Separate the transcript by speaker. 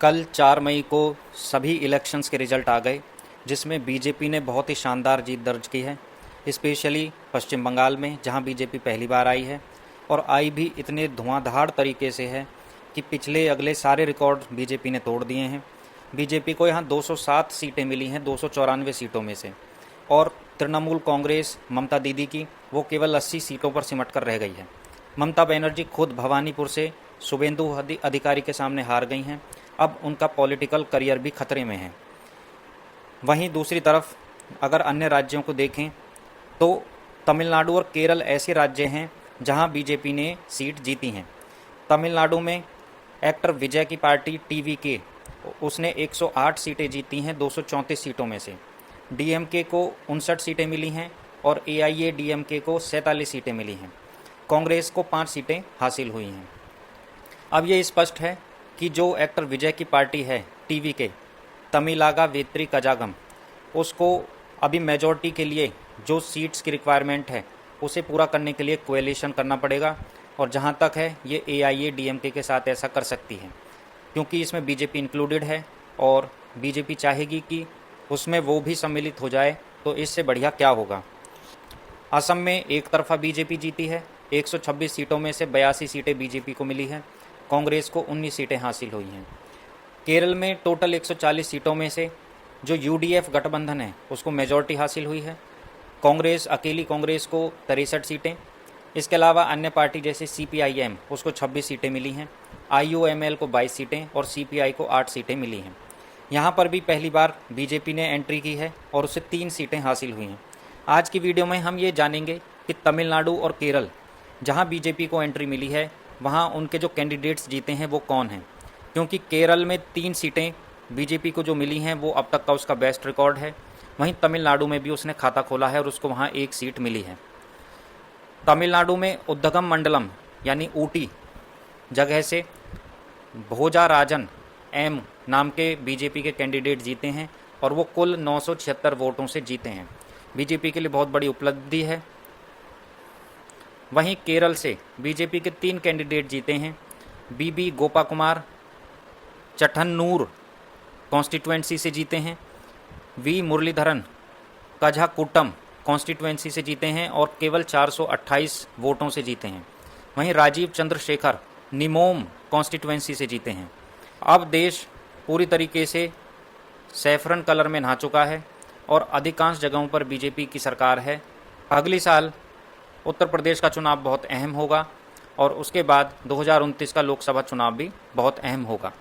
Speaker 1: कल 4 मई को सभी इलेक्शंस के रिजल्ट आ गए, जिसमें बीजेपी ने बहुत ही शानदार जीत दर्ज की है। स्पेशली पश्चिम बंगाल में, जहां बीजेपी पहली बार आई है और आई भी इतने धुआंधार तरीके से है कि पिछले अगले सारे रिकॉर्ड बीजेपी ने तोड़ दिए हैं। बीजेपी को यहां 207 सीटें मिली हैं 294 सीटों में से, और तृणमूल कांग्रेस ममता दीदी की वो केवल 80 सीटों पर सिमट कर रह गई है। ममता बनर्जी खुद भवानीपुर से शुभेंदु अधिकारी के सामने हार गई हैं। अब उनका पॉलिटिकल करियर भी खतरे में है। वहीं दूसरी तरफ अगर अन्य राज्यों को देखें तो तमिलनाडु और केरल ऐसे राज्य हैं जहां बीजेपी ने सीट जीती हैं। तमिलनाडु में एक्टर विजय की पार्टी टीवीके, उसने 108 सीटें जीती हैं 234 सीटों में से। डीएमके को 59 सीटें मिली हैं और एआईएडीएमके को 47 सीटें मिली हैं। कांग्रेस को 5 सीटें हासिल हुई हैं। अब ये स्पष्ट है कि जो एक्टर विजय की पार्टी है टीवीके, तमिलागा वेत्री कजागम, उसको अभी मेजॉरिटी के लिए जो सीट्स की रिक्वायरमेंट है उसे पूरा करने के लिए कोएलिशन करना पड़ेगा, और जहां तक है ये एआईएडीएमके के साथ ऐसा कर सकती है, क्योंकि इसमें बीजेपी इंक्लूडेड है और बीजेपी चाहेगी कि उसमें वो भी सम्मिलित हो जाए, तो इससे बढ़िया क्या होगा। असम में एक तरफा बीजेपी जीती है, 126 सीटों में से 82 सीटें बीजेपी को मिली हैं, कांग्रेस को 19 सीटें हासिल हुई हैं। केरल में टोटल 140 सीटों में से जो यूडीएफ गठबंधन है उसको मेजॉरिटी हासिल हुई है। अकेली कांग्रेस को 63 सीटें, इसके अलावा अन्य पार्टी जैसे सीपीआईएम उसको 26 सीटें मिली हैं, आईयूएमएल को 22 सीटें और सीपीआई को 8 सीटें मिली हैं। यहाँ पर भी पहली बार बीजेपी ने एंट्री की है और उसे 3 सीटें हासिल हुई हैं। आज की वीडियो में हम ये जानेंगे कि तमिलनाडु और केरल जहाँ बीजेपी को एंट्री मिली है वहाँ उनके जो कैंडिडेट्स जीते हैं वो कौन हैं, क्योंकि केरल में 3 सीटें बीजेपी को जो मिली हैं वो अब तक का उसका बेस्ट रिकॉर्ड है। वहीं तमिलनाडु में भी उसने खाता खोला है और उसको वहाँ 1 सीट मिली है। तमिलनाडु में उद्दगम मंडलम यानी ऊटी जगह से भोजाराजन एम नाम के बीजेपी के कैंडिडेट जीते हैं और वो कुल 976 वोटों से जीते हैं। बीजेपी के लिए बहुत बड़ी उपलब्धि है। वहीं केरल से बीजेपी के 3 कैंडिडेट जीते हैं। बीबी गोपा कुमार चठन्नूर कॉन्स्टिट्यूएंसी से जीते हैं, वी मुरलीधरन कझाकुट्टम कॉन्स्टिट्यूएंसी से जीते हैं और केवल 428 वोटों से जीते हैं। वहीं राजीव चंद्रशेखर निमोम कॉन्स्टिट्यूएंसी से जीते हैं। अब देश पूरी तरीके से सैफरन कलर में नहा चुका है और अधिकांश जगहों पर बीजेपी की सरकार है। अगली साल उत्तर प्रदेश का चुनाव बहुत अहम होगा और उसके बाद 2029 का लोकसभा चुनाव भी बहुत अहम होगा।